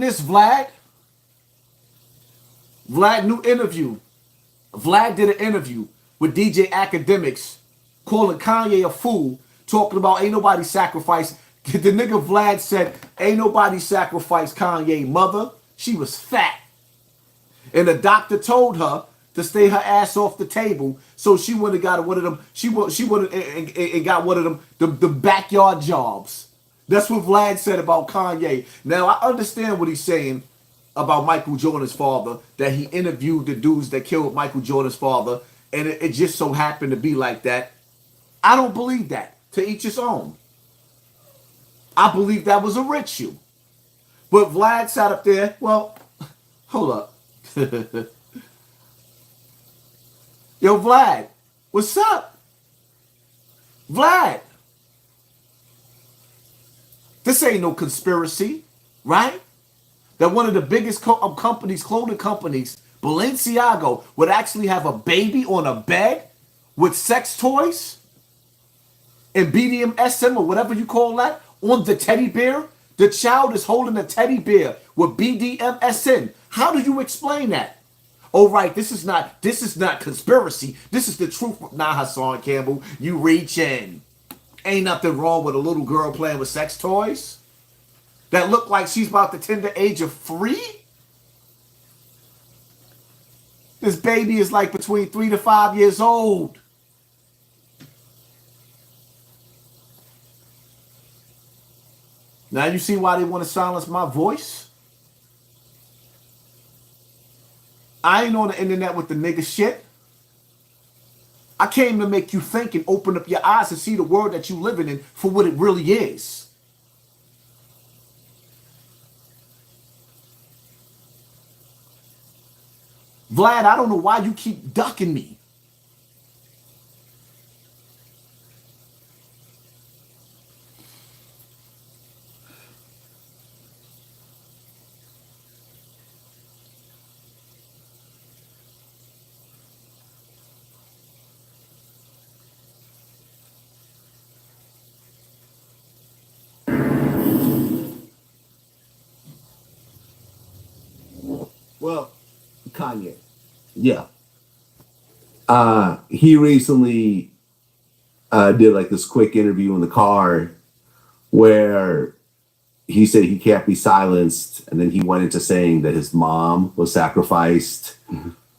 this, Vlad? Vlad, new interview. Vlad did an interview with DJ Academics calling Kanye a fool, talking about ain't nobody sacrificed. The nigga Vlad said, ain't nobody sacrificed Kanye mother. She was fat. And the doctor told her to stay her ass off the table, so she would have got one of them. She would and got one of them the backyard jobs. That's what Vlad said about Kanye. Now I understand what he's saying about Michael Jordan's father, that he interviewed the dudes that killed Michael Jordan's father, and it just so happened to be like that. I don't believe that. To each his own. I believe that was a ritual. But Vlad sat up there. Well, hold up. Yo, Vlad, what's up? Vlad, this ain't no conspiracy, right? That one of the biggest companies, clothing companies, Balenciaga, would actually have a baby on a bed with sex toys and BDSM or whatever you call that on the teddy bear. The child is holding a teddy bear with BDSM. How do you explain that? Oh, right, this is not conspiracy. This is the truth. Nah, Hassan Campbell, you reaching. Ain't nothing wrong with a little girl playing with sex toys that look like she's about the tender age of 3. This baby is like between 3 to 5 years old. Now you see why they want to silence my voice? I ain't on the internet with the nigga shit. I came to make you think and open up your eyes and see the world that you living in for what it really is. Vlad, I don't know why you keep ducking me. Well, Kanye. Yeah. He recently did like this quick interview in the car where he said he can't be silenced, and then he went into saying that his mom was sacrificed,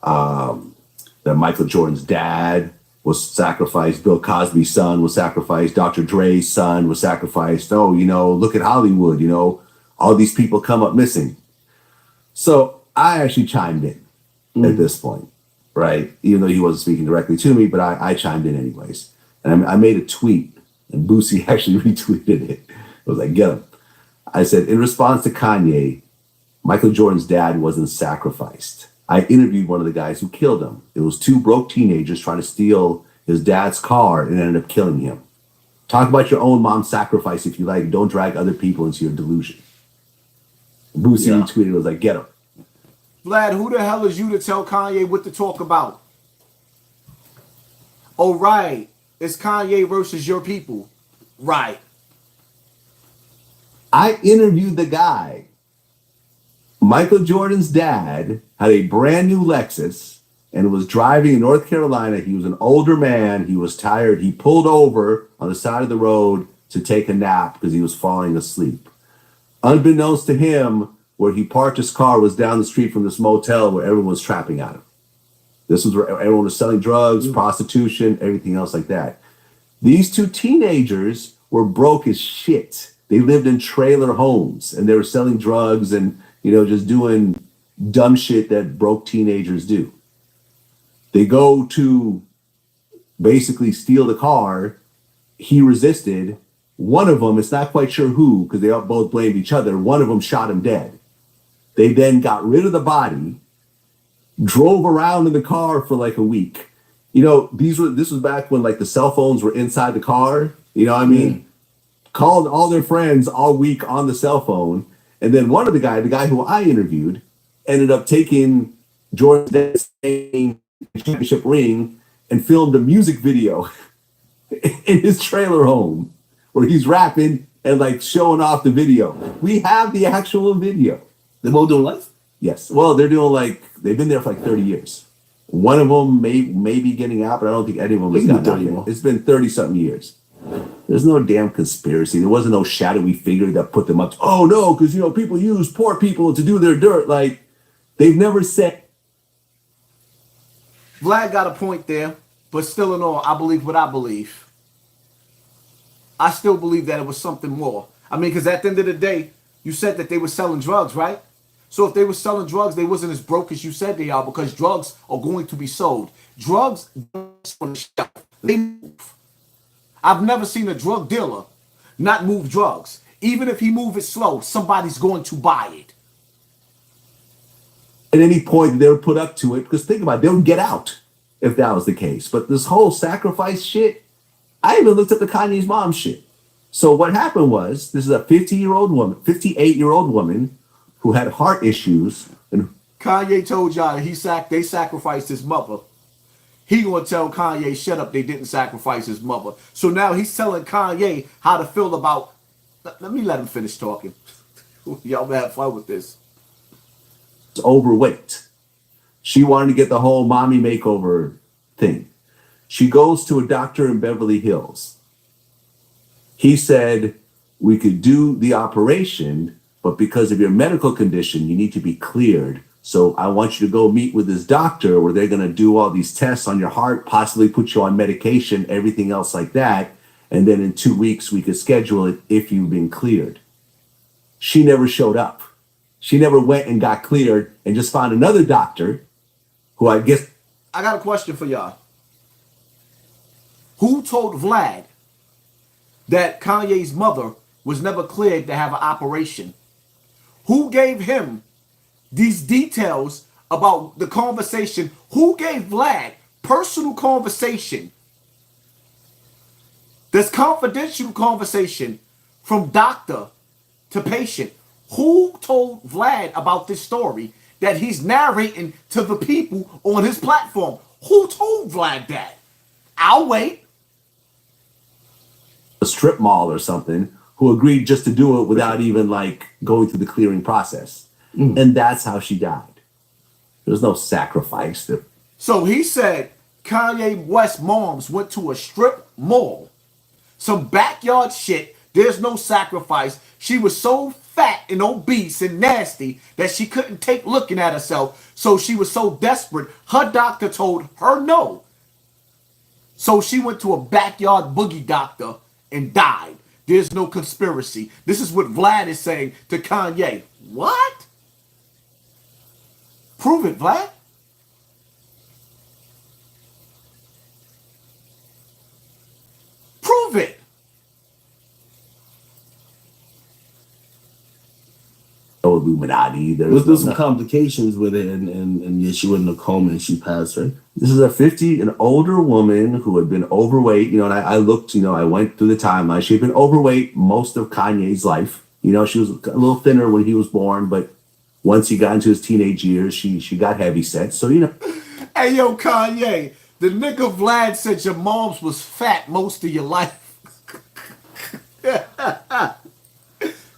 that Michael Jordan's dad was sacrificed, Bill Cosby's son was sacrificed, Dr. Dre's son was sacrificed. Oh, look at Hollywood, all these people come up missing. So I actually chimed in at this point, right? Even though he wasn't speaking directly to me, but I chimed in anyways. And I made a tweet, and Boosie actually retweeted it. I was like, get him. I said, in response to Kanye, Michael Jordan's dad wasn't sacrificed. I interviewed one of the guys who killed him. It was 2 broke teenagers trying to steal his dad's car and ended up killing him. Talk about your own mom's sacrifice if you like. Don't drag other people into your delusion. Boosie retweeted, was like, get him. Vlad, who the hell is you to tell Kanye what to talk about? Oh, right. It's Kanye versus your people. Right. I interviewed the guy. Michael Jordan's dad had a brand new Lexus and was driving in North Carolina. He was an older man. He was tired. He pulled over on the side of the road to take a nap because he was falling asleep. Unbeknownst to him, where he parked his car was down the street from this motel where everyone was trapping at him. This was where everyone was selling drugs, prostitution, everything else like that. These 2 teenagers were broke as shit. They lived in trailer homes and they were selling drugs and, just doing dumb shit that broke teenagers do. They go to basically steal the car. He resisted. One of them, it's not quite sure who, because they all both blamed each other. One of them shot him dead. They then got rid of the body, drove around in the car for like a week. This was back when like the cell phones were inside the car. You know what I mean? Called all their friends all week on the cell phone. And then one of the guy who I interviewed, ended up taking Jordan's championship ring and filmed a music video in his trailer home where he's rapping and like showing off the video. We have the actual video. They're both doing life? Yes. Well, they're doing like, they've been there for like 30 years. One of them may be getting out, but I don't think any of them has gotten out yet. It's been 30-something years. There's no damn conspiracy. There wasn't no shadowy figure that put them up. Oh, no, because, people use poor people to do their dirt. Like, they've never said. Vlad got a point there, but still in all, I believe what I believe. I still believe that it was something more. I mean, because at the end of the day, you said that they were selling drugs, right? So if they were selling drugs, they wasn't as broke as you said they are, because drugs are going to be sold. Drugs on the shelf. They move. I've never seen a drug dealer not move drugs. Even if he move it slow, somebody's going to buy it. At any point they would put up to it, because think about it, they would get out if that was the case. But this whole sacrifice shit, I even looked up the Kanye's mom shit. So what happened was, this is a 58-year-old woman who had heart issues. And Kanye told y'all that they sacrificed his mother. He gonna tell Kanye, shut up, they didn't sacrifice his mother. So now he's telling Kanye how to feel about. Let me let him finish talking. Y'all have fun with this. Overweight. She wanted to get the whole mommy makeover thing. She goes to a doctor in Beverly Hills. He said, we could do the operation, but because of your medical condition, you need to be cleared. So I want you to go meet with this doctor where they're going to do all these tests on your heart, possibly put you on medication, everything else like that. And then in 2 weeks, we could schedule it if you've been cleared. She never showed up. She never went and got cleared and just found another doctor who I guess. I got a question for y'all. Who told Vlad that Kanye's mother was never cleared to have an operation? Who gave him these details about the conversation? Who gave Vlad personal conversation? This confidential conversation from doctor to patient. Who told Vlad about this story that he's narrating to the people on his platform? Who told Vlad that? I'll wait. A strip mall or something, who agreed just to do it without even like going through the clearing process. And that's how she died. There's no sacrifice. So he said Kanye West's moms went to a strip mall. Some backyard shit. There's no sacrifice. She was so fat and obese and nasty that she couldn't take looking at herself. So she was so desperate, her doctor told her no. So she went to a backyard boogie doctor and died. There's no conspiracy. This is what Vlad is saying to Kanye. What? Prove it, Vlad. Prove it. No Illuminati. There's some complications with it, and yeah, she went in a coma and she passed, right? This is an older woman who had been overweight, and I looked, I went through the timeline. She had been overweight most of Kanye's life. She was a little thinner when he was born, but once he got into his teenage years, she got heavy set. So, Hey, yo, Kanye, the nigga Vlad said your mom's was fat most of your life.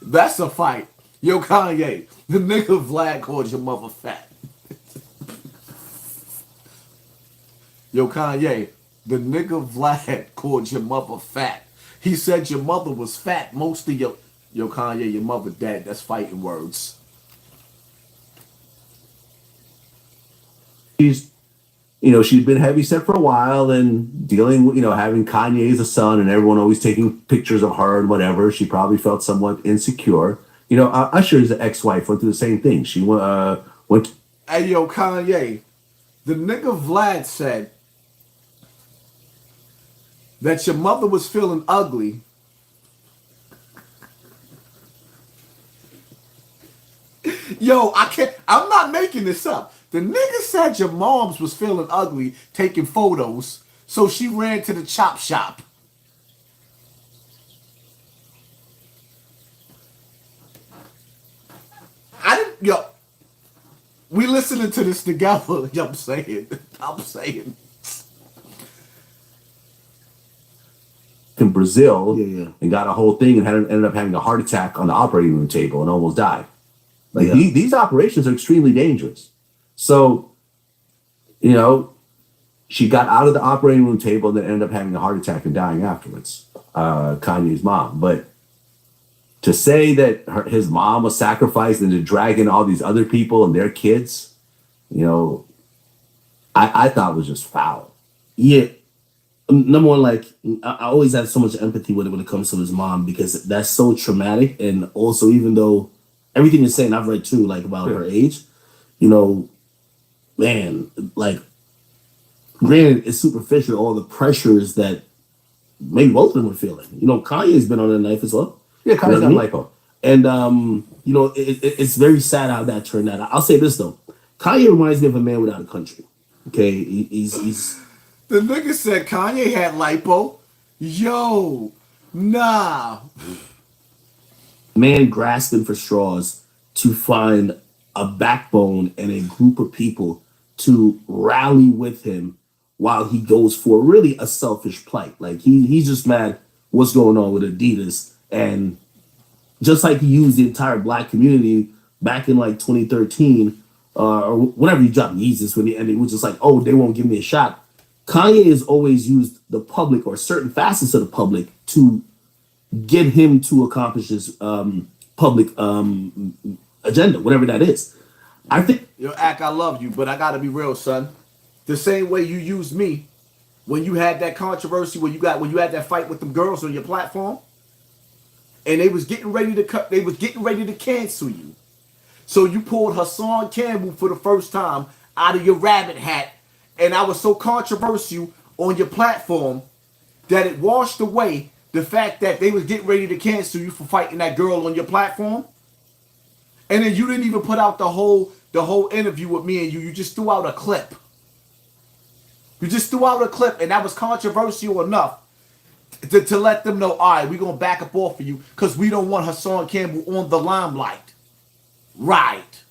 That's a fight. Yo, Kanye, the nigga Vlad called your mother fat. Yo, Kanye, the nigga Vlad called your mother fat. He said your mother was fat most of your... Yo, Kanye, your mother dead. That's fighting words. She's been heavy set for a while and dealing with, having Kanye as a son and everyone always taking pictures of her and whatever. She probably felt somewhat insecure. Usher's ex-wife went through the same thing. She went. Hey, yo, Kanye, the nigga Vlad said that your mother was feeling ugly. Yo, I'm not making this up. The nigga said your mom's was feeling ugly taking photos, so she ran to the chop shop. Yo, we listening to this together. I'm saying. In Brazil, and got a whole thing and ended up having a heart attack on the operating room table and almost died. Like Yeah. these operations are extremely dangerous. So, you know, she got out of the operating room table and then ended up having a heart attack and dying afterwards. Kanye's mom. But to say that his mom was sacrificed and to drag in all these other people and their kids, you know, I thought was just foul. Yeah. Number one, like I always have so much empathy with it when it comes to his mom because that's so traumatic. And also, even though everything you're saying, I've read too, like about her age, you know, man, like granted, it's superficial, all the pressures that maybe both of them were feeling. You know, Kanye's been on the knife as well. Yeah, You know Kanye's what I got mean? lipo. And you know, it's very sad how that turned out. I'll say this though, Kanye reminds me of a man without a country. Okay, he's The nigga said Kanye had lipo. Yo, nah. man grasping for straws to find a backbone and a group of people to rally with him while he goes for really a selfish plight. Like he's just mad what's going on with Adidas, and just like he used the entire black community back in like 2013 or whenever he dropped Yeezus when and it was just like, oh, they won't give me a shot. Kanye has always used the public or certain facets of the public to get him to accomplish his public agenda, whatever that is. I think Yo, Ack, I love you, but I gotta be real, son. The same way you used me when you had that controversy, when you had that fight with them girls on your platform, and they was getting ready to cancel you. So you pulled Hassan Campbell for the first time out of your rabbit hat, and I was so controversial on your platform that it washed away the fact that they was getting ready to cancel you for fighting that girl on your platform. And then you didn't even put out the whole interview with me and you. You just threw out a clip. You just threw out a clip, and that was controversial enough to let them know, all right, we're going to back up off of you because we don't want Hassan Campbell on the limelight. Right.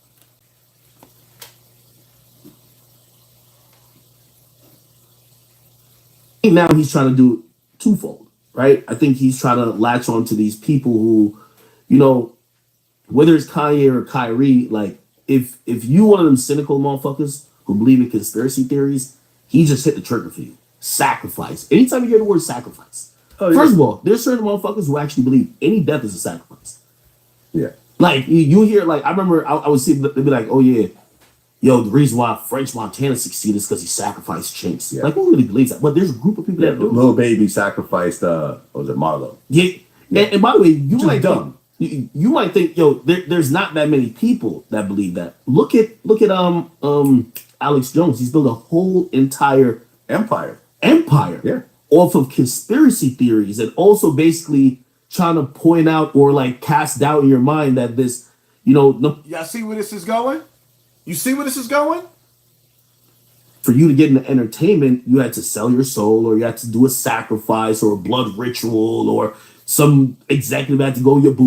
now he's trying to do twofold, right? I think he's trying to latch on to these people who, you know, whether it's Kanye or Kyrie, like if you one of them cynical motherfuckers who believe in conspiracy theories, he just hit the trigger for you. Sacrifice. Anytime you hear the word sacrifice. First of all, there's certain motherfuckers who actually believe any death is a sacrifice. Yeah. Like you hear, like I remember I would see they'd be like, oh yeah, yo, the reason why French Montana succeeded is because he sacrificed chimps. Yeah. Like who really believes that? But there's a group of people that do. Little baby sacrificed what was it, Marlo? Yeah. And by the way, you Just might dumb. you might think, yo, there's not that many people that believe that. Look at Alex Jones. He's built a whole entire Empire. empire off of conspiracy theories and also basically trying to point out or like cast doubt in your mind that this, you know, Y'all see where this is going? You see where this is going? for you to get into entertainment, you had to sell your soul or you had to do a sacrifice or a blood ritual or some executive had to go your boo